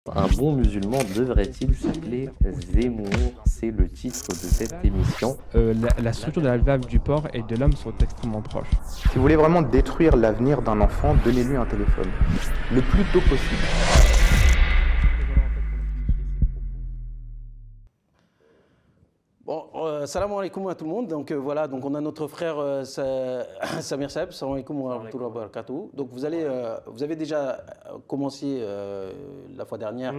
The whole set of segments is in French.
Un bon musulman devrait-il s'appeler Zemmour? C'est le titre de cette émission. La structure de la valve du porc et de l'homme sont extrêmement proches. Si vous voulez vraiment détruire l'avenir d'un enfant, donnez-lui un téléphone. Le plus tôt possible. Bon, salam alaikum à tout le monde. Donc voilà, donc on a notre frère Samir Saeb. Salam alaikum wa rahmatullahi wa barakatuh. Donc vous avez déjà commencé la fois dernière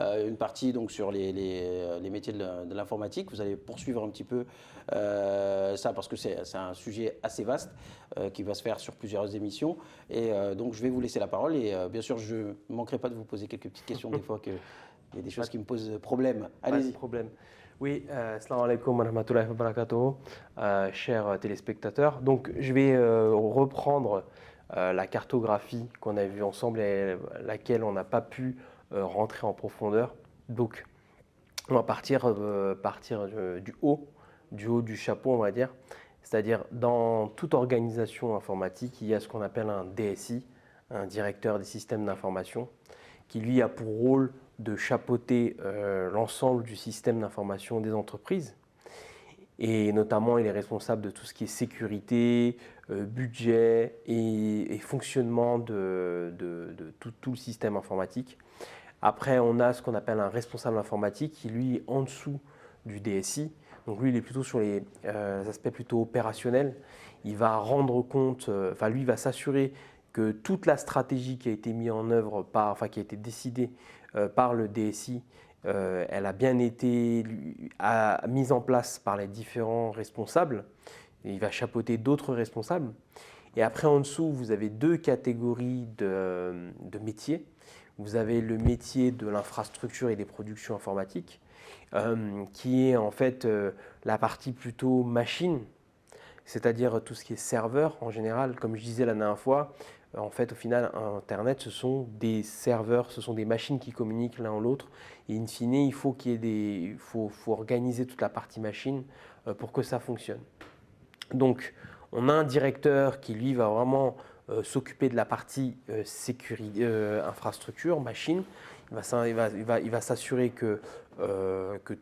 une partie donc sur les métiers de l'informatique. Vous allez poursuivre un petit peu ça parce que c'est un sujet assez vaste qui va se faire sur plusieurs émissions. Et donc je vais vous laisser la parole et bien sûr je ne manquerai pas de vous poser quelques petites questions des fois qu'il y a des choses qui me posent problème. Pas de Allez-y. problème. Oui, salam alaikum wa rahmatullahi wa barakatuh, chers téléspectateurs. Donc, je vais reprendre la cartographie qu'on a vue ensemble et laquelle on n'a pas pu rentrer en profondeur. Donc, on va partir du haut du chapeau, on va dire. C'est-à-dire, dans toute organisation informatique, il y a ce qu'on appelle un DSI, un directeur des systèmes d'information, qui lui a pour rôle de chapeauter l'ensemble du système d'information des entreprises. Et notamment, il est responsable de tout ce qui est sécurité, budget et fonctionnement de tout le système informatique. Après, on a ce qu'on appelle un responsable informatique qui, lui, est en dessous du DSI. Donc, lui, il est plutôt sur les aspects plutôt opérationnels. Il va rendre compte, lui, il va s'assurer que toute la stratégie qui a été mise en œuvre, qui a été décidée par le DSI, elle a bien été mise en place par les différents responsables. Et il va chapeauter d'autres responsables. Et après, en dessous, vous avez deux catégories de métiers. Vous avez le métier de l'infrastructure et des productions informatiques, qui est en fait la partie plutôt machine, c'est-à-dire tout ce qui est serveur en général. Comme je disais la dernière fois, en fait, au final, Internet, ce sont des serveurs, ce sont des machines qui communiquent l'un l'autre. Et in fine, il faut organiser toute la partie machine pour que ça fonctionne. Donc, on a un directeur qui, lui, va vraiment s'occuper de la partie sécurité, infrastructure, machine. Il va s'assurer que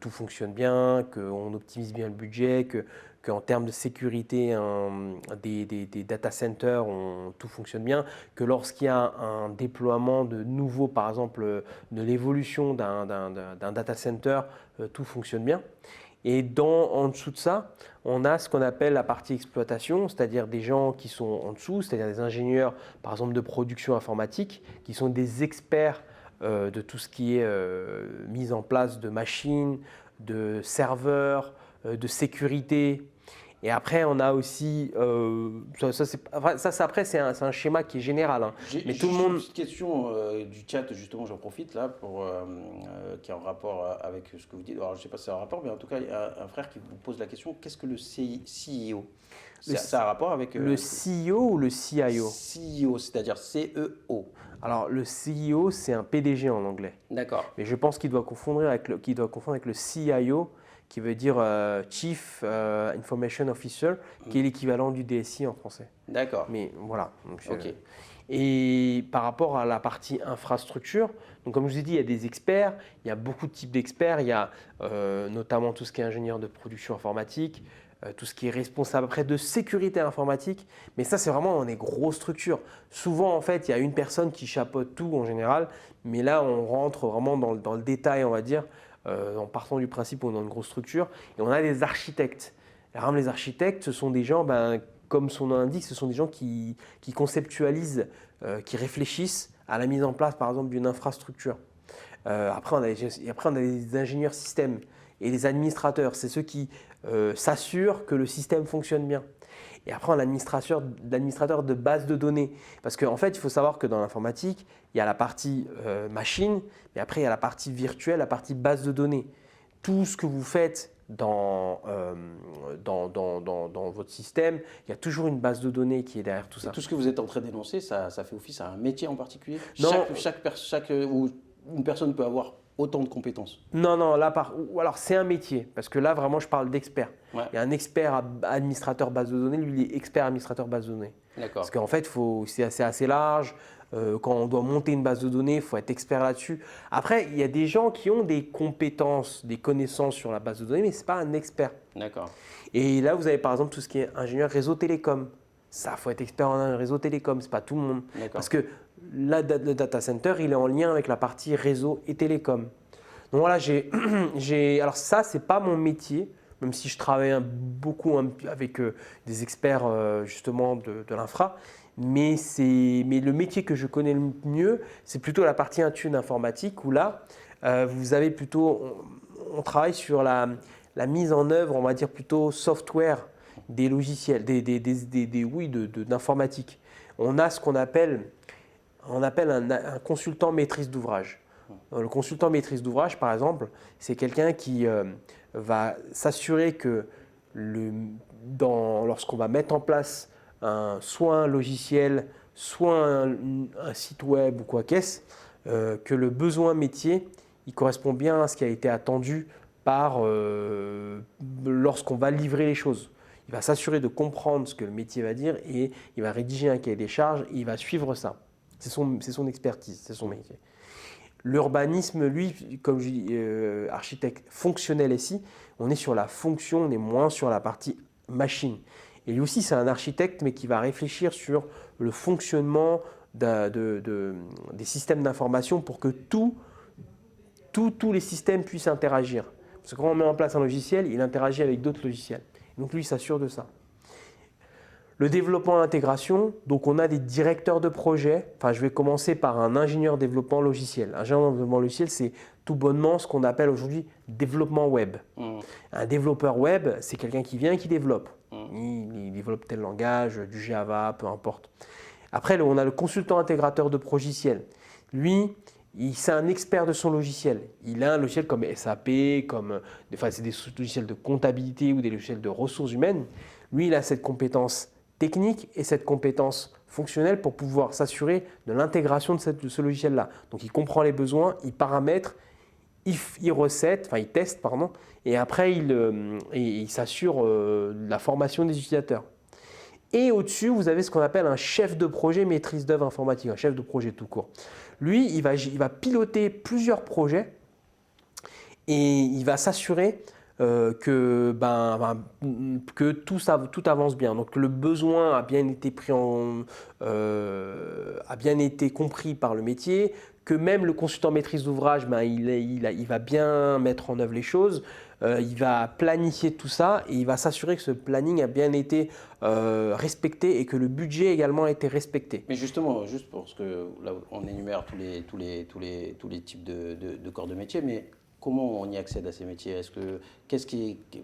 tout fonctionne bien, qu'on optimise bien le budget, qu'en termes de sécurité des data centers, tout fonctionne bien, que lorsqu'il y a un déploiement de nouveau, par exemple, de l'évolution d'un data center, tout fonctionne bien. Et en dessous de ça, on a ce qu'on appelle la partie exploitation, c'est-à-dire des gens qui sont en dessous, c'est-à-dire des ingénieurs, par exemple, de production informatique, qui sont des experts de tout ce qui est mise en place de machines, de serveurs, de sécurité. Et après, on a aussi, après, c'est un schéma qui est général. Hein. Mais tout le monde. Une petite question du chat, justement, j'en profite là, qui est en rapport avec ce que vous dites. Alors, je ne sais pas si c'est un rapport, mais en tout cas, il y a un frère qui vous pose la question, qu'est-ce que le CEO? Ça a un rapport avec… le CEO ou le CIO? CEO, c'est-à-dire CEO. Alors, le CEO, c'est un PDG en anglais. D'accord. Mais je pense qu'il doit confondre avec le CIO, qui veut dire Chief Information Officer, qui est l'équivalent du DSI en français. D'accord. Mais voilà. Donc, ok. Et par rapport à la partie infrastructure, donc comme je vous ai dit, il y a des experts, il y a beaucoup de types d'experts, il y a notamment tout ce qui est ingénieur de production informatique, tout ce qui est responsable après de sécurité informatique, mais ça c'est vraiment dans des grosses structures. Souvent en fait il y a une personne qui chapeaute tout en général, mais là on rentre vraiment dans le détail on va dire, en partant du principe qu'on est dans une grosse structure, et on a des architectes. Alors, les architectes, ce sont des gens, comme son nom l'indique, ce sont des gens qui conceptualisent, qui réfléchissent à la mise en place par exemple d'une infrastructure. Après on a des ingénieurs système et les administrateurs, c'est ceux qui s'assurent que le système fonctionne bien. Et après, on a l'administrateur de base de données. Parce qu'en fait, il faut savoir que dans l'informatique, il y a la partie machine, mais après, il y a la partie virtuelle, la partie base de données. Tout ce que vous faites dans votre système, il y a toujours une base de données qui est derrière tout ça. Et tout ce que vous êtes en train d'énoncer, ça fait office à un métier en particulier? Non. Où une personne peut avoir autant de compétences? Non, là, ou alors c'est un métier, parce que là, vraiment, je parle d'expert. Ouais. Il y a un expert administrateur base de données, lui, il est expert administrateur base de données. D'accord. Parce qu'en fait, c'est assez large. Quand on doit monter une base de données, il faut être expert là-dessus. Après, il y a des gens qui ont des compétences, des connaissances sur la base de données, mais ce n'est pas un expert. D'accord. Et là, vous avez par exemple tout ce qui est ingénieur réseau télécom. Ça, il faut être expert en réseau télécom, ce n'est pas tout le monde. Parce que le data center, il est en lien avec la partie réseau et télécom. Donc voilà, alors ça, ce n'est pas mon métier, même si je travaille beaucoup avec des experts justement de l'infra. Mais le métier que je connais le mieux, c'est plutôt la partie Intune informatique où là, vous avez plutôt, on travaille sur la mise en œuvre, on va dire plutôt software des logiciels, d'informatique. On a ce qu'on appelle un consultant maîtrise d'ouvrage. Le consultant maîtrise d'ouvrage, par exemple, c'est quelqu'un qui va s'assurer que lorsqu'on va mettre en place soit un logiciel, soit un site web ou quoi qu'est-ce, que le besoin métier il correspond bien à ce qui a été attendu lorsqu'on va livrer les choses. Il va s'assurer de comprendre ce que le métier va dire et il va rédiger un cahier des charges et il va suivre ça. C'est son expertise, c'est son métier. L'urbanisme, lui, comme je dis, architecte fonctionnel ici, on est sur la fonction, on est moins sur la partie machine. Et lui aussi, c'est un architecte, mais qui va réfléchir sur le fonctionnement des systèmes d'information pour que tous les systèmes puissent interagir. Parce que quand on met en place un logiciel, il interagit avec d'autres logiciels. Donc lui, il s'assure de ça. Le développement et l'intégration, donc on a des directeurs de projet. Enfin, je vais commencer par un ingénieur développement logiciel. Ingénieur développement logiciel, c'est tout bonnement ce qu'on appelle aujourd'hui développement web. Un développeur web, c'est quelqu'un qui vient et qui développe. Il développe tel langage, du Java, peu importe. Après, on a le consultant intégrateur de logiciel. Lui, c'est un expert de son logiciel. Il a un logiciel comme SAP, c'est des logiciels de comptabilité ou des logiciels de ressources humaines. Lui, il a cette compétence technique et cette compétence fonctionnelle pour pouvoir s'assurer de l'intégration de ce logiciel-là. Donc, il comprend les besoins, il paramètre, il teste, et après, il s'assure de la formation des utilisateurs. Et au-dessus, vous avez ce qu'on appelle un chef de projet maîtrise d'œuvre informatique, un chef de projet tout court. Lui, il va piloter plusieurs projets et il va s'assurer que tout avance bien. Donc le besoin a bien été compris par le métier, que même le consultant maîtrise d'ouvrage, il va bien mettre en œuvre les choses. Il va planifier tout ça et il va s'assurer que ce planning a bien été respecté et que le budget également a été respecté. Mais justement, juste parce que là on énumère tous les types de corps de métier, mais comment on y accède à ces métiers?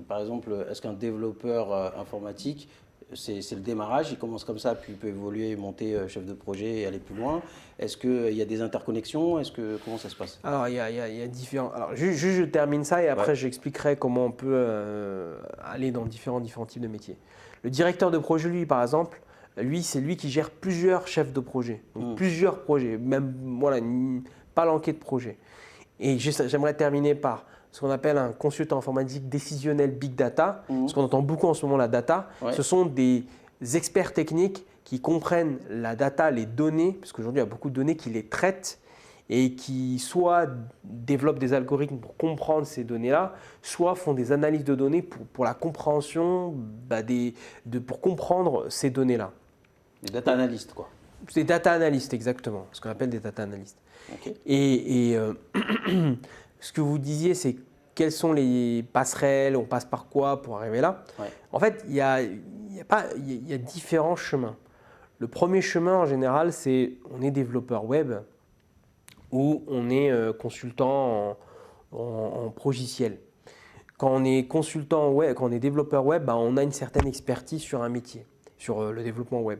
Par exemple, est-ce qu'un développeur informatique, c'est le démarrage, il commence comme ça, puis il peut évoluer, monter chef de projet et aller plus loin? Est-ce qu'il y a des interconnexions? Comment ça se passe? Alors, il y a différents. Alors, je termine ça et après, j'expliquerai comment on peut aller dans différents types de métiers. Le directeur de projet, lui, par exemple, c'est lui qui gère plusieurs chefs de projet, donc plusieurs projets, même une palanquée de projets. Et j'aimerais terminer par ce qu'on appelle un consultant informatique décisionnel Big Data. Ce qu'on entend beaucoup en ce moment, la data, ce sont des experts techniques qui comprennent la data, les données, parce qu'aujourd'hui il y a beaucoup de données qui les traitent et qui soit développent des algorithmes pour comprendre ces données-là, soit font des analyses de données pour la compréhension, pour comprendre ces données-là. Des data analystes, quoi. Des data analystes, exactement, ce qu'on appelle des data analystes. Okay. Et ce que vous disiez, c'est quelles sont les passerelles, on passe par quoi pour arriver là. En fait, il y a différents chemins. Le premier chemin, en général, c'est on est développeur web ou on est consultant en logiciel. Quand on est consultant web, quand on est développeur web, on a une certaine expertise sur un métier, sur le développement web.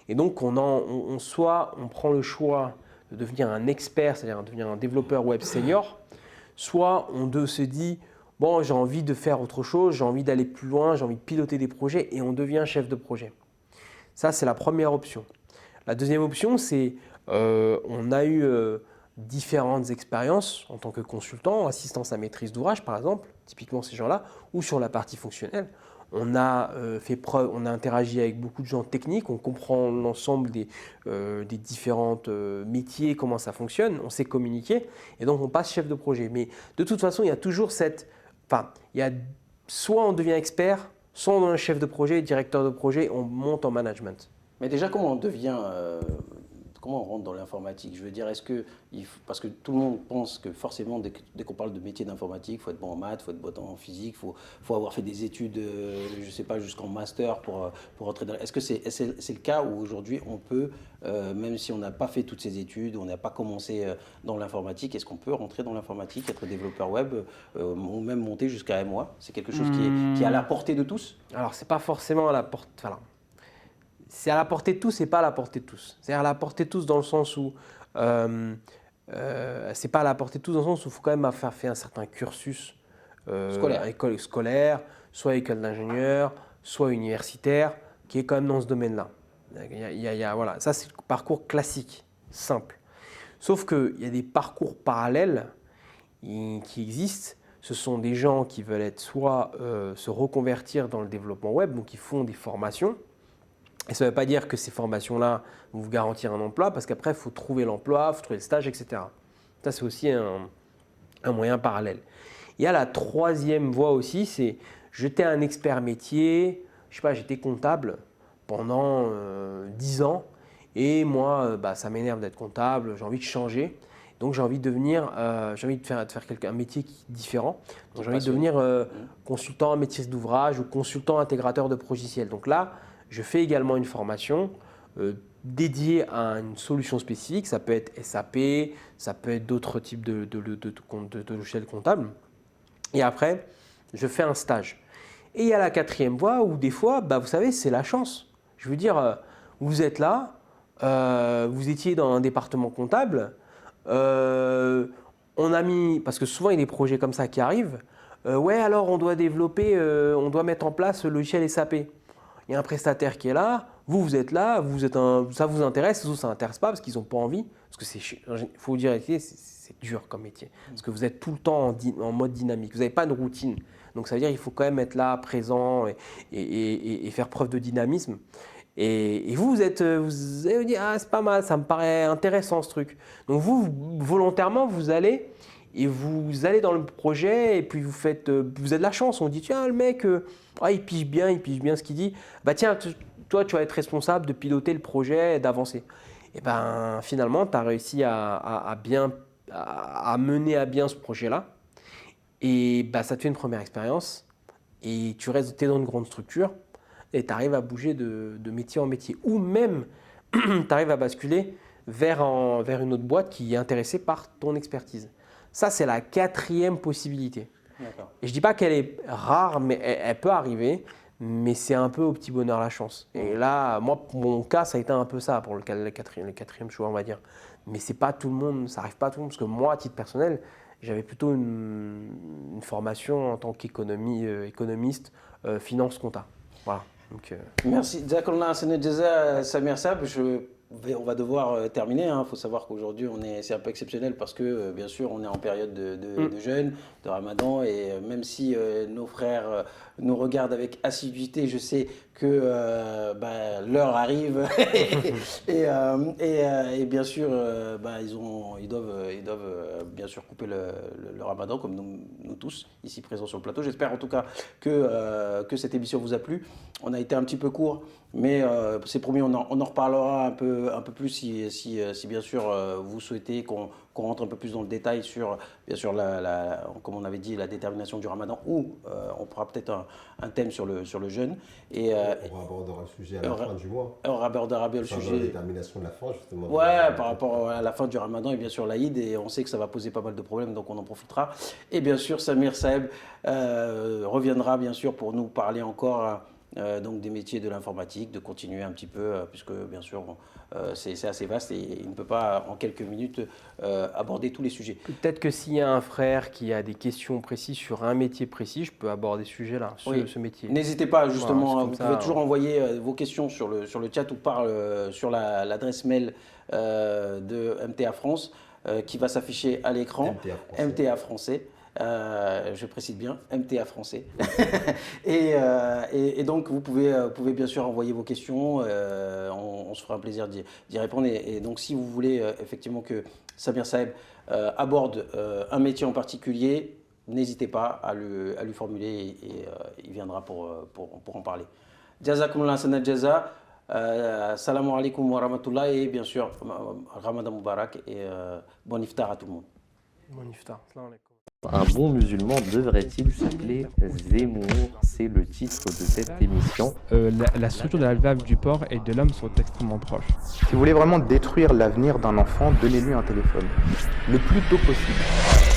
Et donc, soit on prend le choix de devenir un expert, c'est-à-dire de devenir un développeur web senior, soit on se dit « bon, j'ai envie de faire autre chose, j'ai envie d'aller plus loin, j'ai envie de piloter des projets » et on devient chef de projet. Ça, c'est la première option. La deuxième option, c'est on a eu différentes expériences en tant que consultant, assistance à maîtrise d'ouvrage par exemple, typiquement ces gens-là, ou sur la partie fonctionnelle. on a fait preuve, on a interagi avec beaucoup de gens techniques, on comprend l'ensemble des différents métiers, comment ça fonctionne, on sait communiquer et donc on passe chef de projet. Mais de toute façon, il y a toujours soit on devient expert, soit on devient chef de projet, directeur de projet, on monte en management. Mais déjà, comment on devient, comment on rentre dans l'informatique? Je veux dire, parce que tout le monde pense que forcément, dès qu'on parle de métier d'informatique, il faut être bon en maths, il faut être bon en physique, il faut avoir fait des études, je ne sais pas, jusqu'en master pour rentrer dans... Est-ce que c'est le cas où aujourd'hui on peut, même si on n'a pas fait toutes ces études, on n'a pas commencé dans l'informatique, est-ce qu'on peut rentrer dans l'informatique, être développeur web, ou même monter jusqu'à MOA? C'est quelque chose qui est à la portée de tous? Alors, c'est pas forcément à la portée... Voilà. C'est à la portée de tous, c'est pas à la portée de tous. C'est à la portée de tous dans le sens où c'est pas à la portée de tous dans le sens où il faut quand même faire un certain cursus école scolaire, soit école d'ingénieur, soit universitaire, qui est quand même dans ce domaine-là. Voilà, ça c'est le parcours classique, simple. Sauf qu'il y a des parcours parallèles qui existent. Ce sont des gens qui veulent soit se reconvertir dans le développement web, donc ils font des formations. Et ça ne veut pas dire que ces formations-là vont vous garantir un emploi, parce qu'après, il faut trouver l'emploi, il faut trouver le stage, etc. Ça, c'est aussi un moyen parallèle. Il y a la troisième voie aussi, c'est j'étais un expert métier, je sais pas, j'étais comptable pendant 10 ans, et moi, ça m'énerve d'être comptable, j'ai envie de changer. Donc j'ai envie de devenir, j'ai envie de faire un métier différent. Donc j'ai envie de devenir consultant maîtrise d'ouvrage ou consultant intégrateur de logiciels. Donc là, je fais également une formation dédiée à une solution spécifique. Ça peut être SAP, ça peut être d'autres types de logiciels comptables. Et après, je fais un stage. Et il y a la quatrième voie où des fois, vous savez, c'est la chance. Je veux dire, vous êtes là, vous étiez dans un département comptable, on a mis, parce que souvent il y a des projets comme ça qui arrivent, ouais alors on doit développer, on doit mettre en place le logiciel SAP. Il y a un prestataire qui est là, vous êtes là, ça vous intéresse, ça ne intéresse pas parce qu'ils n'ont pas envie. Parce que il faut vous dire, c'est dur comme métier. Parce que vous êtes tout le temps en mode dynamique, vous n'avez pas de routine. Donc ça veut dire qu'il faut quand même être là, présent et faire preuve de dynamisme. Et vous allez vous dire, ah c'est pas mal, ça me paraît intéressant ce truc. Donc vous, volontairement, vous allez dans le projet et puis vous avez de la chance. On dit, tiens, le mec, il pige bien ce qu'il dit. Tiens, toi, tu vas être responsable de piloter le projet et d'avancer. Et finalement, tu as réussi à mener à bien ce projet-là. Et ça te fait une première expérience. Et tu es dans une grande structure et tu arrives à bouger de métier en métier. Ou même, tu arrives à basculer vers une autre boîte qui est intéressée par ton expertise. Ça, c'est la quatrième possibilité. D'accord. Et je ne dis pas qu'elle est rare, mais elle peut arriver, mais c'est un peu au petit bonheur la chance. Et là, moi, pour mon cas, ça a été un peu ça, pour le quatrième choix, on va dire. Mais c'est pas tout le monde, ça n'arrive pas à tout le monde, parce que moi, à titre personnel, j'avais plutôt une formation en tant qu'économiste, finance, compta. Voilà. Donc, Merci. Jazakallah Senedjeza Samir Sab. On va devoir terminer. Il faut savoir qu'aujourd'hui, c'est un peu exceptionnel parce que, bien sûr, on est en période de jeûne, de Ramadan. Et même si nos frères nous regardent avec assiduité, je sais que l'heure arrive. et bien sûr, ils doivent bien sûr couper le Ramadan, comme nous tous, ici présents sur le plateau. J'espère en tout cas que cette émission vous a plu. On a été un petit peu court, mais c'est promis, on en reparlera un peu plus si bien sûr vous souhaitez qu'on rentre un peu plus dans le détail sur, bien sûr, comme on avait dit, la détermination du Ramadan, ou on fera peut-être un thème sur le jeûne. Et, on abordera le sujet à la fin du mois. On abordera bien le sujet. La détermination de la fin, justement. Ouais, par rapport à la fin du Ramadan et bien sûr l'Aïd, et on sait que ça va poser pas mal de problèmes, donc on en profitera. Et bien sûr, Samir Saeb reviendra bien sûr pour nous parler encore donc des métiers de l'informatique, de continuer un petit peu, puisque bien sûr c'est assez vaste et il ne peut pas en quelques minutes aborder tous les sujets. Peut-être que s'il y a un frère qui a des questions précises sur un métier précis, je peux aborder ce sujet-là, ce métier. N'hésitez pas justement, voilà, vous pouvez toujours envoyer vos questions sur le chat ou sur l'adresse mail de MTA France qui va s'afficher à l'écran, MTA Français. Je précise bien, MTA français. et donc, vous pouvez bien sûr envoyer vos questions. On se fera un plaisir d'y répondre. Et donc, si vous voulez effectivement que Samir Saeb aborde un métier en particulier, n'hésitez pas à lui formuler et il viendra pour en parler. Jazakumullah sana jaza. Assalamu alaikum wa rahmatullah et bien sûr Ramadan Mubarak et bon iftar à tout le monde. Bon iftar. Salam alaikum. Un bon musulman devrait-il s'appeler Zemmour? C'est le titre de cette émission. La structure de la valve du porc et de l'homme sont extrêmement proches. Si vous voulez vraiment détruire l'avenir d'un enfant, donnez-lui un téléphone. Le plus tôt possible.